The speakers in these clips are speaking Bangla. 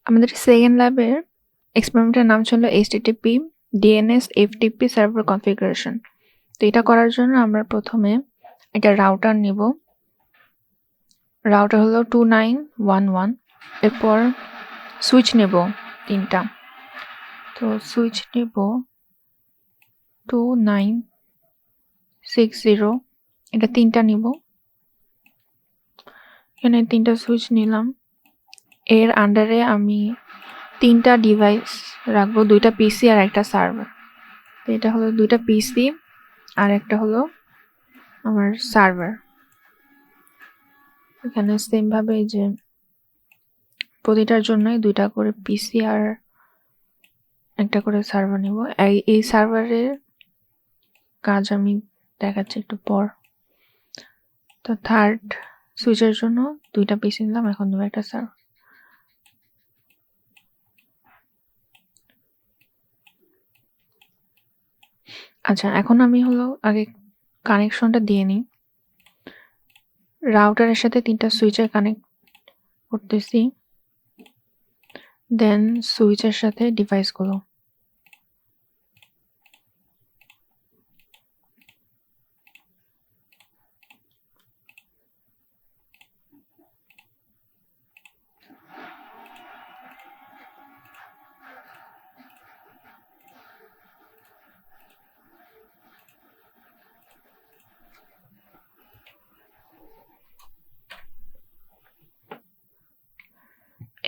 আমাদের সেকেন্ড ল্যাবের এক্সপেরিমেন্টের নাম ছিল HTTP DNS FTP server configuration. তো এটা করার জন্য আমরা প্রথমে একটা রাউটার নিব। রাউটার হলো 2911। এরপর সুইচ নেব 3টা। তো সুইচ নেব 2960, এটা 3টা নিব। এখানে 3টা সুইচ নিলাম। এর আন্ডারে আমি 3টা ডিভাইস রাখবো, 2টা পিসি আর একটা সার্ভার। তো এটা হলো 2টা পিসি আর একটা হলো আমার সার্ভার। এখানে সেম ভাবে যে প্রতিটার জন্যই 2টা করে পিসি আর একটা করে সার্ভার নিব। এই সার্ভারের কাজ আমি দেখাচ্ছি একটু পর। তো থার্ড সুইচের জন্য 2টা পিসি নিলাম, এখন নেব একটা সার্ভার। আচ্ছা, এখন আমি হলো আগে কানেকশনটা দিয়ে নিই। রাউটারের সাথে 3টা সুইচের কানেক্ট করতেছি, দেন সুইচের সাথে ডিভাইসগুলো।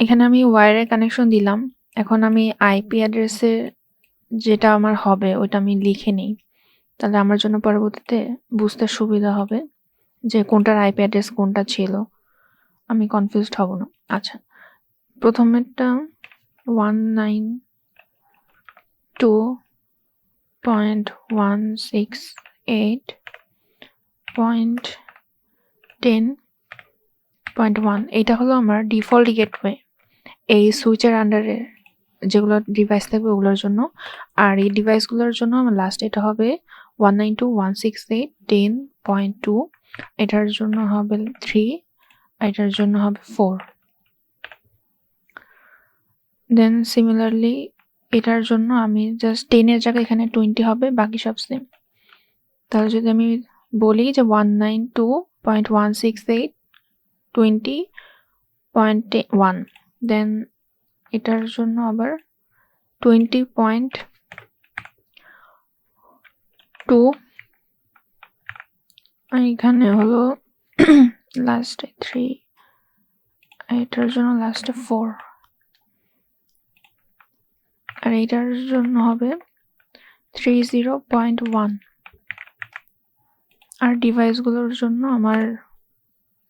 এখানে আমি ওয়্যারের কানেকশন দিলাম। এখন আমি আইপি অ্যাড্রেসে যেটা আমার হবে ওটা আমি লিখে নিই, তাহলে আমার জন্য পরবর্তীতে বুঝতে সুবিধা হবে যে কোনটার আইপি অ্যাড্রেস কোনটা ছিল, আমি কনফিউজড হব না। আচ্ছা, প্রথমেরটা 192.168.10.1, এটা হলো আমার ডিফল্ট গেটওয়ে এই সুইচের আন্ডারে যেগুলো ডিভাইস থাকবে ওগুলোর জন্য। আর এই ডিভাইসগুলোর জন্য আমার লাস্ট এটা হবে 192.168.10.2, এটার জন্য হবে 3, এটার জন্য হবে 4। দেন সিমিলারলি এটার জন্য আমি জাস্ট 10 এর জায়গায় এখানে 20 হবে, বাকি সব সেম। তাহলে যদি আমি বলি যে 192.168.20.1, দেন এটার জন্য আবার 20.2, এখানে হলো লাস্টে 3, এটার জন্য লাস্টে 4, আর এটার জন্য হবে 30.1। আর ডিভাইসগুলোর জন্য আমার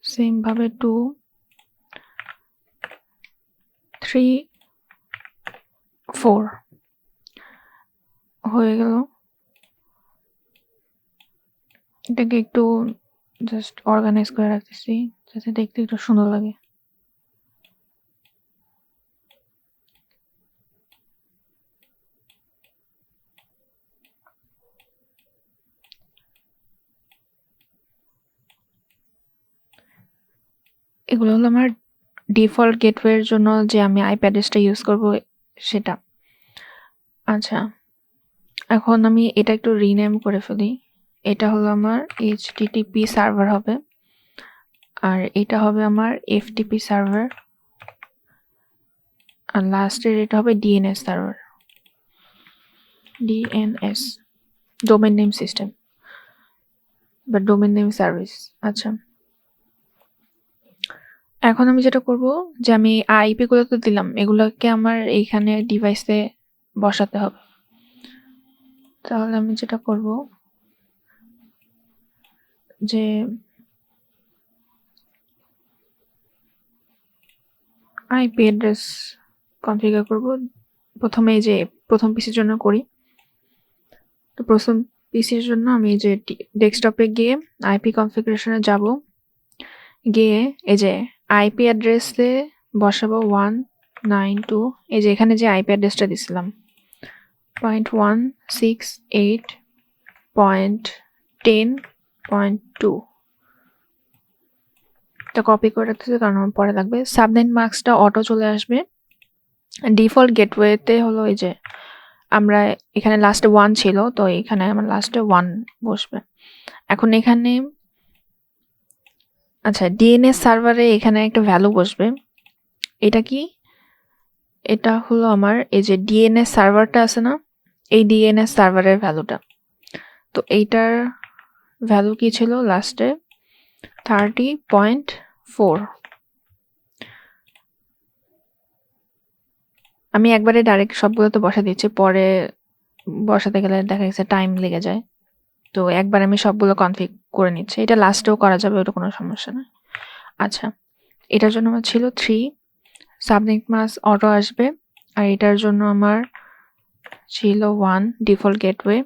সেম ভাবে 2, 3, 4 হয়ে গেল। এটাকে একটু জাস্ট অর্গানাইজ করে রাখতেছি যাতে দেখতে একটু সুন্দর লাগে। এগুলো হলো আমার ডিফল্ট গেটওয়ের জন্য যে আমি আইপি অ্যাড্রেসটা ইউজ করব সেটা। আচ্ছা, এখন আমি এটা একটু রিনেম করে ফেলি। এটা হলো আমার HTTP সার্ভার হবে, আর এটা হবে আমার FTP সার্ভার, আর লাস্টের এটা হবে DNS server, DNS domain name system বা ডোমেন নেম সার্ভিস। আচ্ছা, এখন আমি যেটা করব যে আমি আইপি গুলো তো দিলাম, এগুলোকে আমার এইখানে ডিভাইসে বসাতে হবে। তাহলে আমি যেটা করব যে আইপি অ্যাড্রেস কনফিগার করব। প্রথমে এই যে প্রথম পিসির জন্য করি। তো প্রথম পিসির জন্য আমি এই যে ডেস্কটপে গিয়ে আইপি কনফিগারেশনে যাব, গিয়ে এই যে আইপি অ্যাড্রেসে বসাবো 192, এই যে এখানে যে আইপি অ্যাড্রেসটা দিছিলাম 0.168.10.2, এটা কপি করে রাখতেছি কারণ আমার পরে লাগবে। সাবনেট মাস্কটা অটো চলে আসবে, ডিফল্ট গেটওয়েতে হলো এই যে আমরা এখানে লাস্টে 1 ছিল, তো এখানে আমার লাস্টে 1 বসবে। এখন এখানে আচ্ছা, ডিএনএস সার্ভারে এখানে একটা ভ্যালু বসবে। এটা কি? এটা হলো আমার এই যে ডিএনএস সার্ভারটা আছে না, এই ডিএনএস সার্ভারের ভ্যালুটা। তো এইটার ভ্যালু কি ছিল লাস্টে? 30.4। আমি একবারে ডাইরেক্ট সবগুলো তো বসা দিচ্ছি, পরে বসাতে গেলে দেখা গেছে টাইম লেগে যায়। তো একবার আমি সবগুলো কনফিগ করে নিচ্ছি। এটা লাস্টেও করা যাবে, ওটা কোনো সমস্যা না। আচ্ছা, এটার জন্য আমার ছিল 3 সাবনেট মাস্ক অটো আসবে, আর এটার জন্য আমার ছিল 1 ডিফল্ট গেটওয়ে,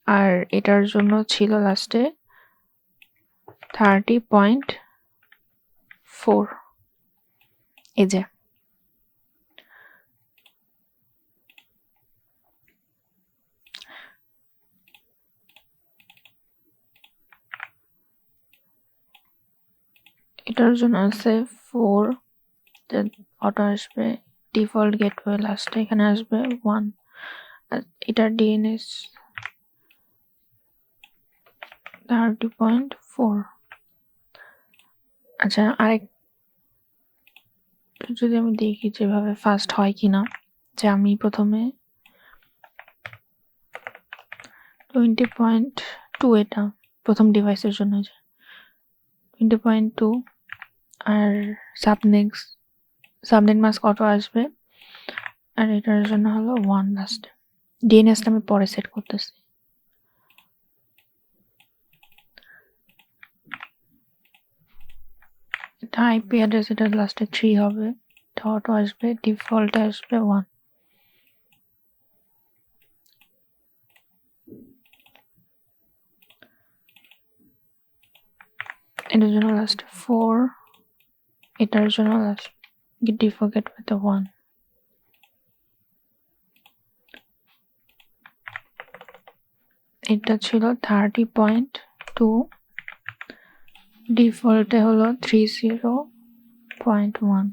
আর এটার জন্য ছিল লাস্টে 30.4। এই যে এটার জন্য আছে 4 অটো আসবে, ডিফল্ট গেটওয়ে লাস্টে এখানে আসবে 1, আর এটার ডিএনএস 30.4। আচ্ছা, আরেক যদি আমি দেখি যেভাবে ফাস্ট হয় কিনা, যে আমি প্রথমে 20.2, এটা প্রথম ডিভাইসের জন্য যে 20.2, আর সাবনেট মাস্ক অটো আসবে, আর এটার জন্য হলো 1 লাস্টে। ডিএনএসটা আমি পরে সেট করতেছি। এটা আইপি অ্যাড্রেস, এটা লাস্টে 3 হবে, এটা অটো আসবে, ডিফল্টে আসবে 1। এটার জন্য লাস্টে 4, এটার জন্য লাস্ট ডিফল্ট গেটওয়েতে 1। এটা ছিল 30.2, ডিফল্টে হলো 30.1।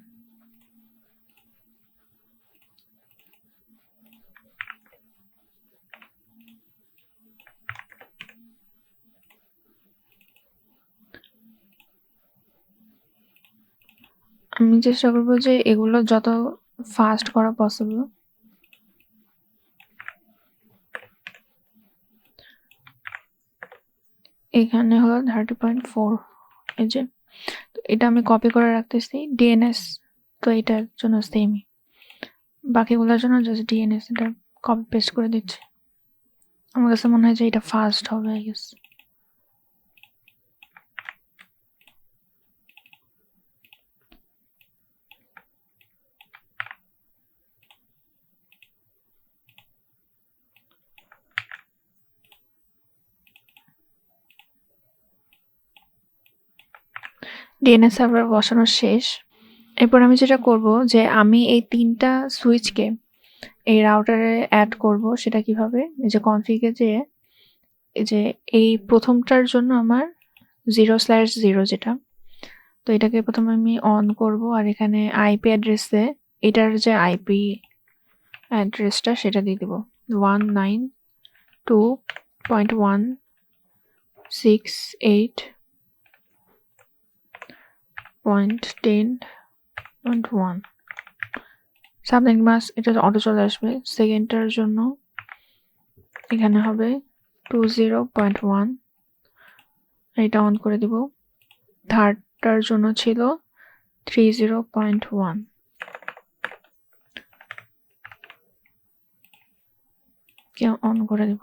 আমি চেষ্টা করবো যে এগুলো যত ফাস্ট করা পসিবল। এখানে হলো 30.4, এই যে এটা আমি কপি করে রাখতেছি। ডিএনএস তো এটার জন্য সেমই, বাকিগুলোর জন্য জাস্ট ডিএনএস এটা কপি পেস্ট করে দিচ্ছি। আমার কাছে মনে হয় যে এটা ফাস্ট হবে, আই গেস। ডিএনএস সার্ভার বসানো শেষ। এরপর আমি যেটা করব যে আমি এই 3টা সুইচকে এই রাউটারে অ্যাড করব। সেটা কিভাবে? এই যে কনফিগে যে এই যে এই প্রথমটার জন্য আমার 0/0 যেটা, তো এটাকে প্রথমে আমি অন করব, আর এখানে আইপি অ্যাড্রেসে এটার যে আইপি অ্যাড্রেসটা সেটা দিয়ে দেব 192.168.10.1। সাবনেট মাস্ক এটা অটো চলে আসবে। সেকেন্ডটার জন্য এখানে হবে 20.1, এটা অন করে দিব। থার্ডটার জন্য ছিল 30.1, কে অন করে দেব।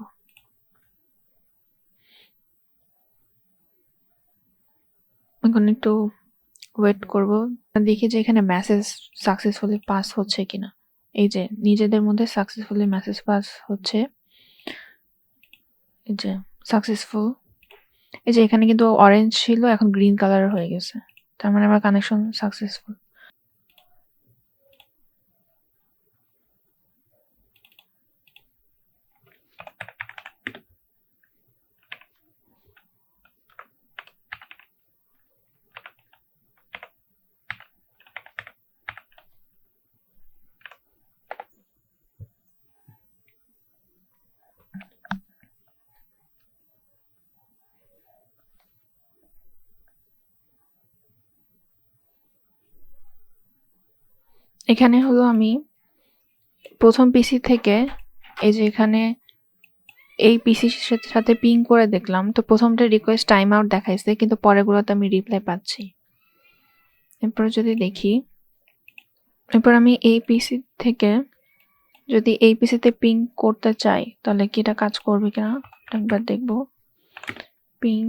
এখন একটু ওয়েট করব, দেখি যে এখানে মেসেজ সাকসেসফুলি পাস হচ্ছে কিনা। এই যে নিজেদের মধ্যে সাকসেসফুলি মেসেজ পাস হচ্ছে, এই যে সাকসেসফুল। এই যে এখানে কিন্তু অরেঞ্জ ছিল, এখন গ্রিন কালার হয়ে গেছে, তার মানে আমার কানেকশন সাকসেসফুল। এখানে হলো আমি প্রথম পিসি থেকে এই যে এখানে এই পিসির সাথে পিং করে দেখলাম, তো প্রথমটা রিকোয়েস্ট টাইম আউট দেখাইছে, কিন্তু পরেরগুলোতে আমি রিপ্লাই পাচ্ছি। এরপর যদি দেখি, এরপর আমি এই পিসি থেকে যদি এই পিসিতে পিং করতে চাই তাহলে কি এটা কাজ করবে কিনা একবার দেখব। পিং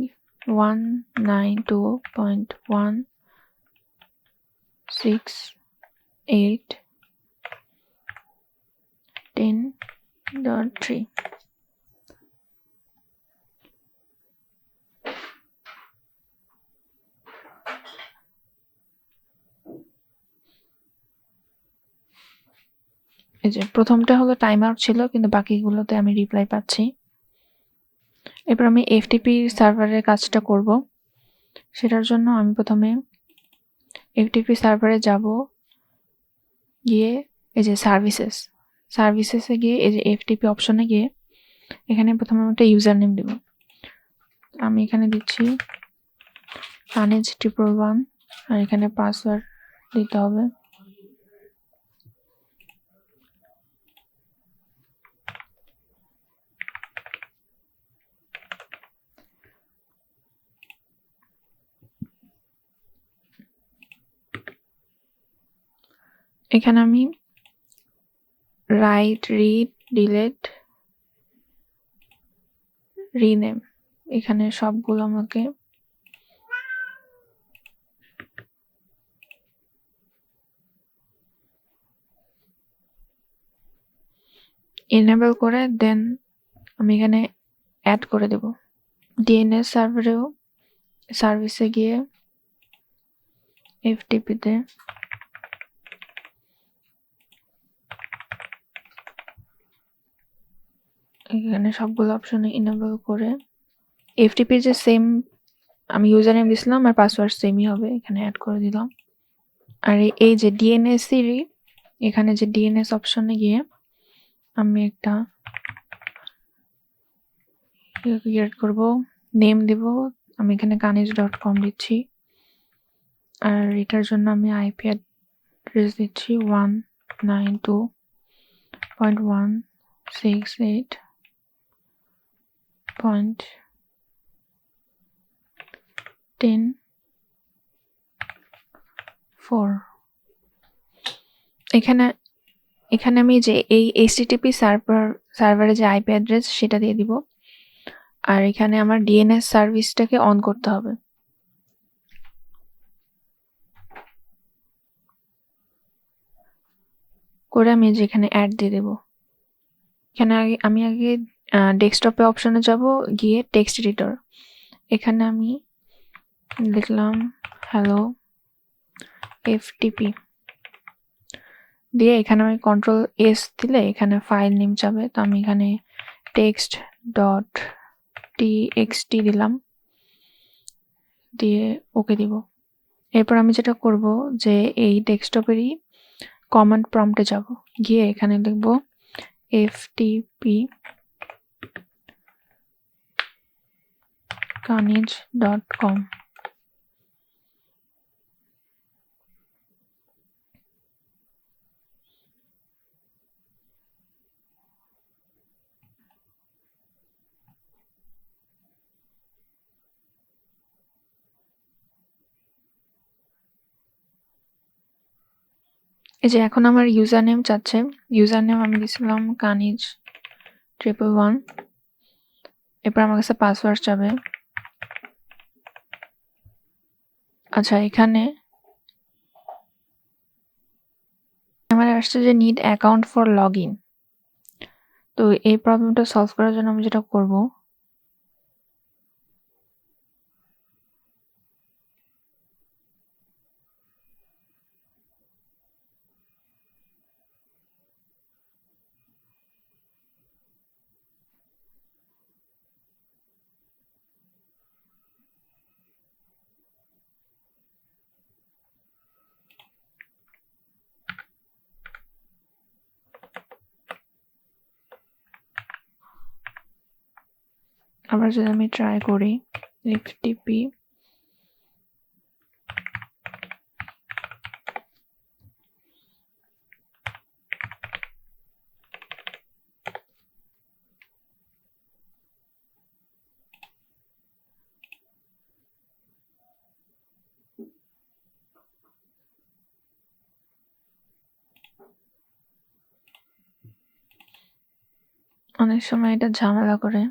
192.168.10.3। এই যে প্রথমটা হলো টাইম আউট ছিল, কিন্তু বাকিগুলোতে আমি রিপ্লাই পাচ্ছি। এরপর আমি এফটিপি সার্ভারের কাজটা করব। সেটার জন্য আমি প্রথমে এফটিপি সার্ভারে যাব, গিয়ে এই যে সার্ভিসেসে গিয়ে এই যে এফটিপি অপশনে গিয়ে এখানে প্রথমে একটা ইউজার নেম দেব। আমি এখানে দিচ্ছি manage111 আর এখানে পাসওয়ার্ড দিতে হবে। এখানে আমি রাইট, রিড, ডিলেট, রিনেম এখানে সবগুলো আমাকে এনেবল করে দেন আমি এখানে অ্যাড করে দেব। ডিএনএস সার্ভারেও সার্ভিসে গিয়ে এফটিপিতে এখানে সবগুলো অপশনে এনেবল করে এফটিপির যে সেম আমি ইউজার নেম দিছিলাম আর পাসওয়ার্ড সেমই হবে, এখানে অ্যাড করে দিলাম। আর এই যে ডিএনএস সিরি এখানে যে ডিএনএস অপশনে গিয়ে আমি একটা ক্রিয়েট করব, নেম দেব। আমি এখানে kaniz.com দিচ্ছি আর এটার জন্য আমি আইপি অ্যাড্রেস দিচ্ছি 192.168.10.4। এখানে আমি যে এই এইচটিটিপি সার্ভারে যে আইপি অ্যাড্রেস সেটা দিয়ে দিব, আর এখানে আমার ডিএনএস সার্ভিসটাকে অন করতে হবে। করে আমি যেখানে অ্যাড দিয়ে দেব। এখানে আমি আগে ডেস্কটপে অপশনে যাব, গিয়ে টেক্সট এডিটর এখানে আমি লিখলাম হ্যালো এফটিপি দিয়ে এখানে আমি Ctrl+S দিলে এখানে ফাইল নেম যাবে। তো আমি এখানে text.txt দিলাম, দিয়ে ওকে দিব। এরপর আমি যেটা করব যে এই ডেস্কটপেরই কমান্ড প্রম্পটে যাব, গিয়ে এখানে লিখব ftp kaniz.com। এই যে এখন আমার ইউজার নেম চাচ্ছে, ইউজার নেম আমি দিছিলাম kaniz111। এরপর আমার কাছে পাসওয়ার্ড যাবে। আচ্ছা, এখানে আমার আসছে যে need account for log in. তো এই প্রবলেমটা সলভ করার জন্য আমি যেটা করব, আবার যদি আমি ট্রাই করি ftp অনেক সময় এটা ঝামেলা করে।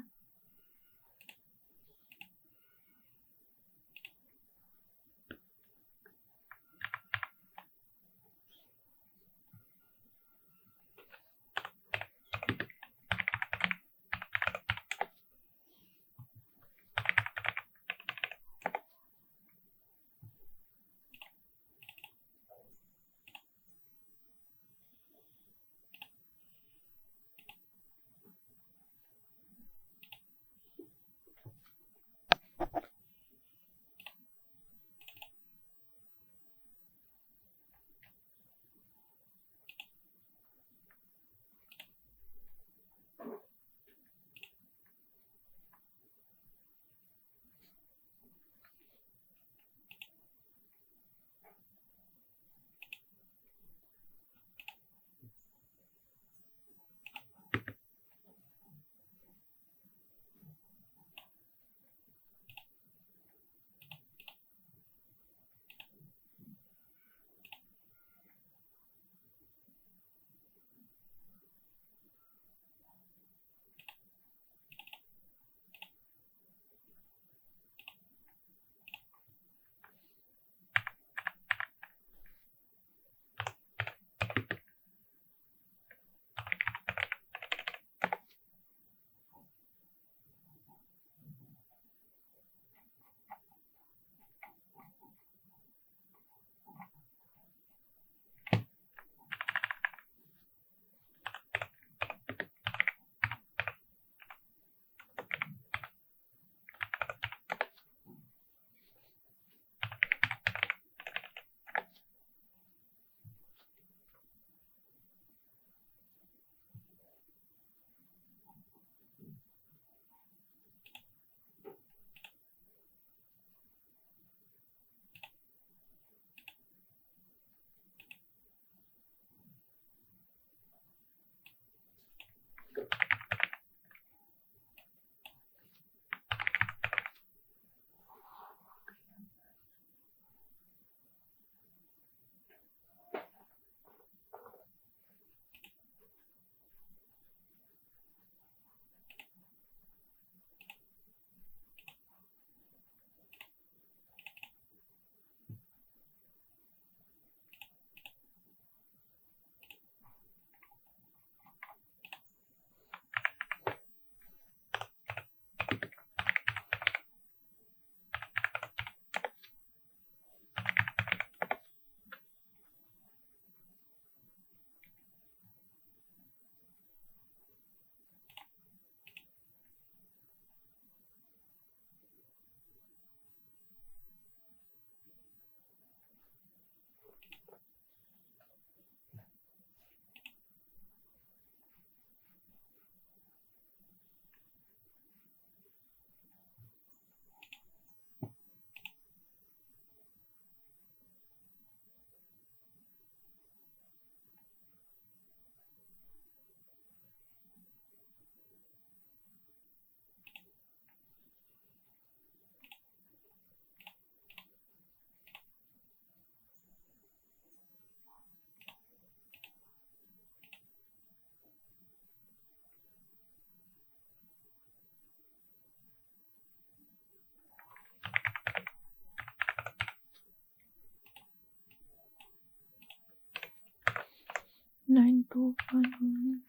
Nine, 2, 5, 1,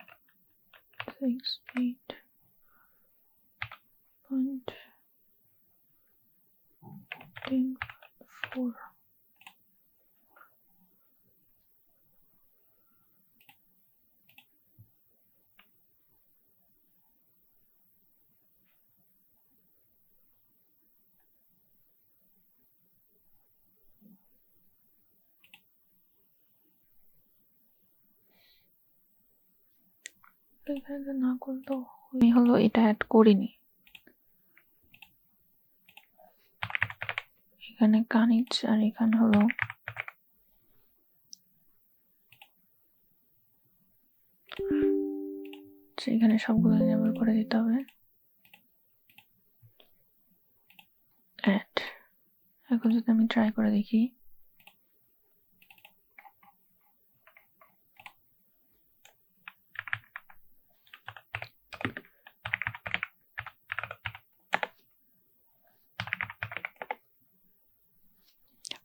6, 8, point 10, 4. এখানে না করলেও আমি হলো এটা অ্যাড করিনি। এখানে কানিজ আর এখানে হলো এখানে সবগুলো এনেবল করে দিতে হবে। অ্যাড। এখন যদি আমি ট্রাই করে দেখি,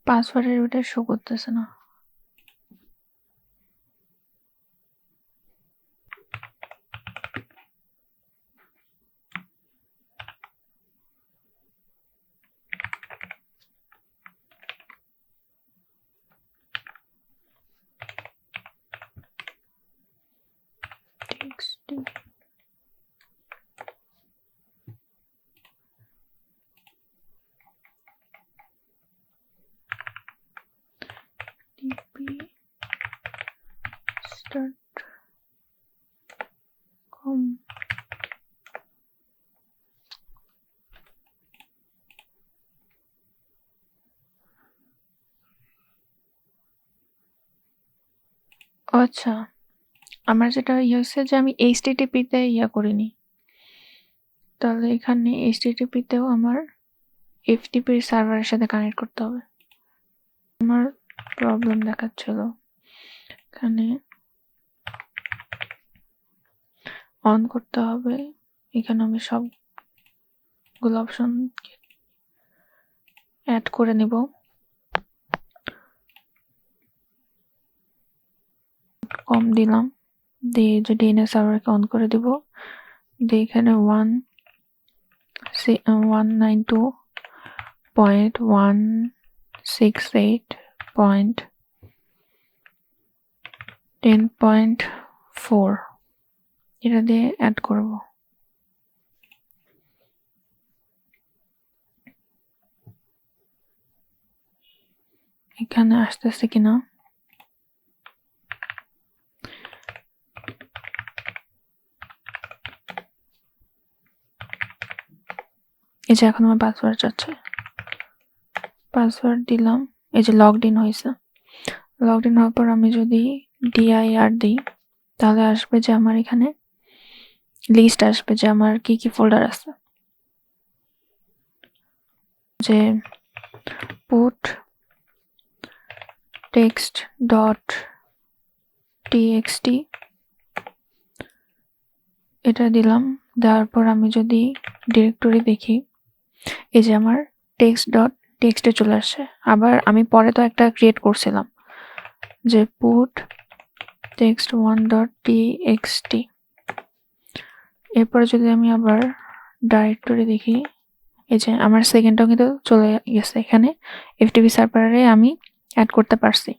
পাসওয়ার্ডের ওটা শো করতেছে না। start.com আচ্ছা, আমার যেটা হয়েছে যে আমি HTTP তে করিনি, তাহলে এখানে HTTP তেও আমার FTP সার্ভারের সাথে কানেক্ট করতে হবে। আমার প্রবলেম দেখাচ্ছিল, এখানে অন করতে হবে। এখানে আমি সবগুলো অপশন অ্যাড করে নিব। কম দিলাম, দিয়ে যে DNS সার্ভারকে অন করে দিব, দিয়ে এখানে 192.168.10.4 এটা দিয়ে অ্যাড করব। এখানে আসতেছে কিনা, এই যে এখন আমার পাসওয়ার্ড চাচ্ছে, পাসওয়ার্ড দিলাম। এই যে লগড ইন হয়েছে, লগড ইন হওয়ার পর আমি যদি dir দিই, তাহলে আসবে যে আমার এখানে লিস্ট আসবে যে আমার কি কি ফোল্ডার আছে, যে put text.txt এটা দিলাম। দেওয়ার পর আমি যদি ডিরেক্টরি দেখি, এই যে আমার text.txt চলে আসছে। আবার আমি পরে তো একটা ক্রিয়েট করছিলাম যে put text1.txt, এরপরে যদি আমি আবার ডাইরেক্টরি দেখি, এই যে আমার সেকেন্ডটাও কিন্তু চলে গেছে, এখানে FTP সার্ভারে আমি অ্যাড করতে পারছি।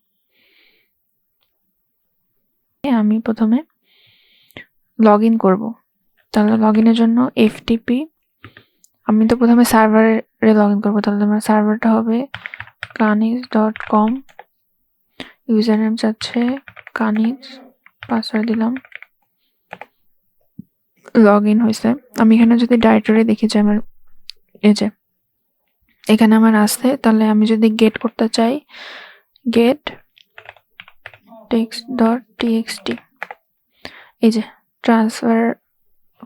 আমি প্রথমে লগ ইন করবো, তাহলে লগ ইনের জন্য FTP, আমি তো প্রথমে সার্ভারে লগ ইন করবো, তাহলে আমার সার্ভারটা হবে kaniz.com, ইউজার নেম চাচ্ছে kaniz, পাসওয়ার্ড দিলাম, লগ ইন হয়েছে। আমি এখানে যদি ডাইরেক্টরি দেখি যে আমার এই যে এখানে আমার আসছে, তাহলে আমি যদি গেট করতে চাই get text.txt, এই যে ট্রান্সফার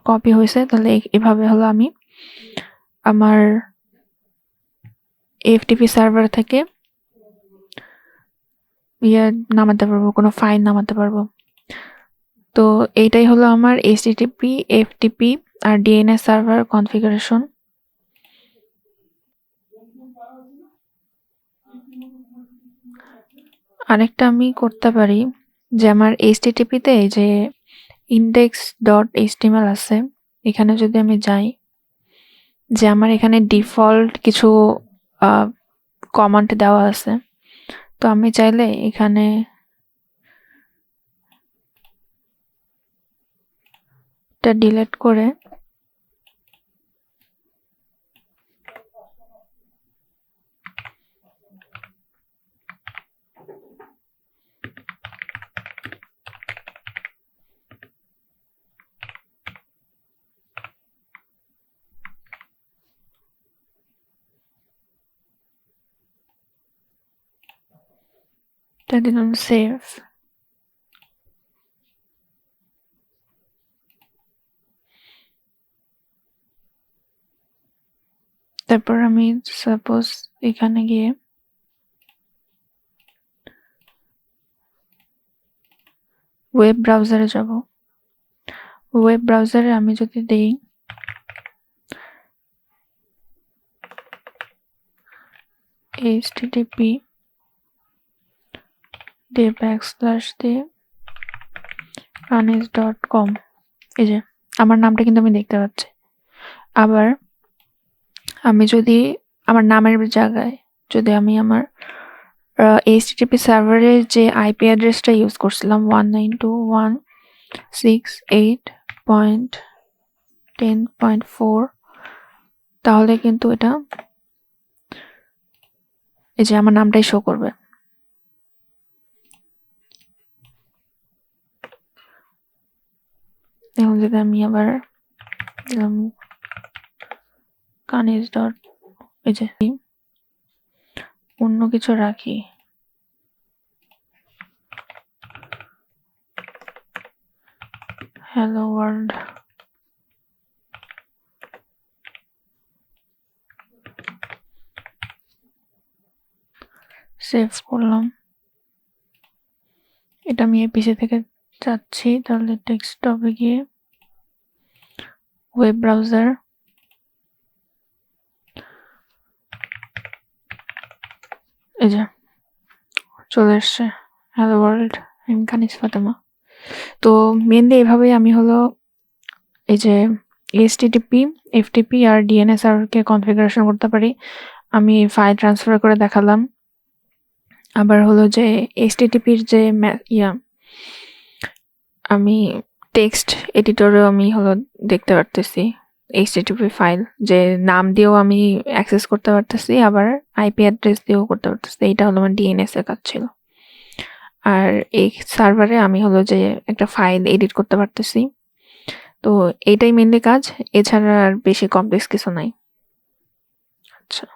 কপি হয়েছে। তাহলে এভাবে হলো আমি আমার FTP সার্ভার থেকে নামাতে পারবো, কোনো ফাইল নামাতে পারবো। তো এইটাই হলো আমার HTTP, FTP আর DNS সার্ভার কনফিগারেশন। আরেকটা আমি করতে পারি যে আমার HTTP তে যে index.html আছে, এখানে যদি আমি যাই, যে আমার এখানে ডিফল্ট কিছু কমান্ড দেওয়া আছে, তো আমি চাইলে এখানে এটা ডিলিট করে এটা দিলাম সেভ। তারপর আমি সাপোজ এখানে গিয়ে ওয়েব ব্রাউজারে যাব। ওয়েব ব্রাউজারে আমি যদি দেই http দিয়ে দিয়ে kanis.com, এই যে আমার নামটা কিন্তু আমি দেখতে পাচ্ছি। আবার আমি যদি আমার নামের জায়গায় যদি আমি আমার HTTP সার্ভারের যে আইপি অ্যাড্রেসটা ইউজ করছিলাম 192.168.10.4, তাহলে কিন্তু এটা এই যে আমার নামটাই শো করবে। এখন যদি আমি আবার দিলাম কানিজ ডট, এই যে অন্য কিছু রাখি, হ্যালো ওয়ার্ল্ড, সেভ করলাম। এটা আমি এই পিসি থেকে চাচ্ছি, তাহলে ডেস্কটপে গিয়ে ওয়েব ব্রাউজার, এই যে চলে এসছে হ্যালো ওয়ার্ল্ড, আমি কানিজ ফাতেমা। তো মেনলি এভাবেই আমি হলো এই যে HTTP, FTP আর DNS সার্ভারকে কনফিগারেশন করতে পারি। আমি ফাইল ট্রান্সফার করে দেখালাম। আবার হলো যে HTTPর যে আমি টেক্সট এডিটরেও আমি হলো দেখতে পারতেছি HTTP ফাইল, যে নাম দিয়েও আমি অ্যাক্সেস করতে পারতেছি, আবার আইপি অ্যাড্রেস দিয়েও করতে পারতেছি। এইটা হলো আমার DNS এর কাজ ছিল। আর এই সার্ভারে আমি হলো যে একটা ফাইল এডিট করতে পারতেছি। তো এইটাই মেনলি কাজ, এছাড়া আর বেশি কমপ্লেক্স কিছু নাই। আচ্ছা।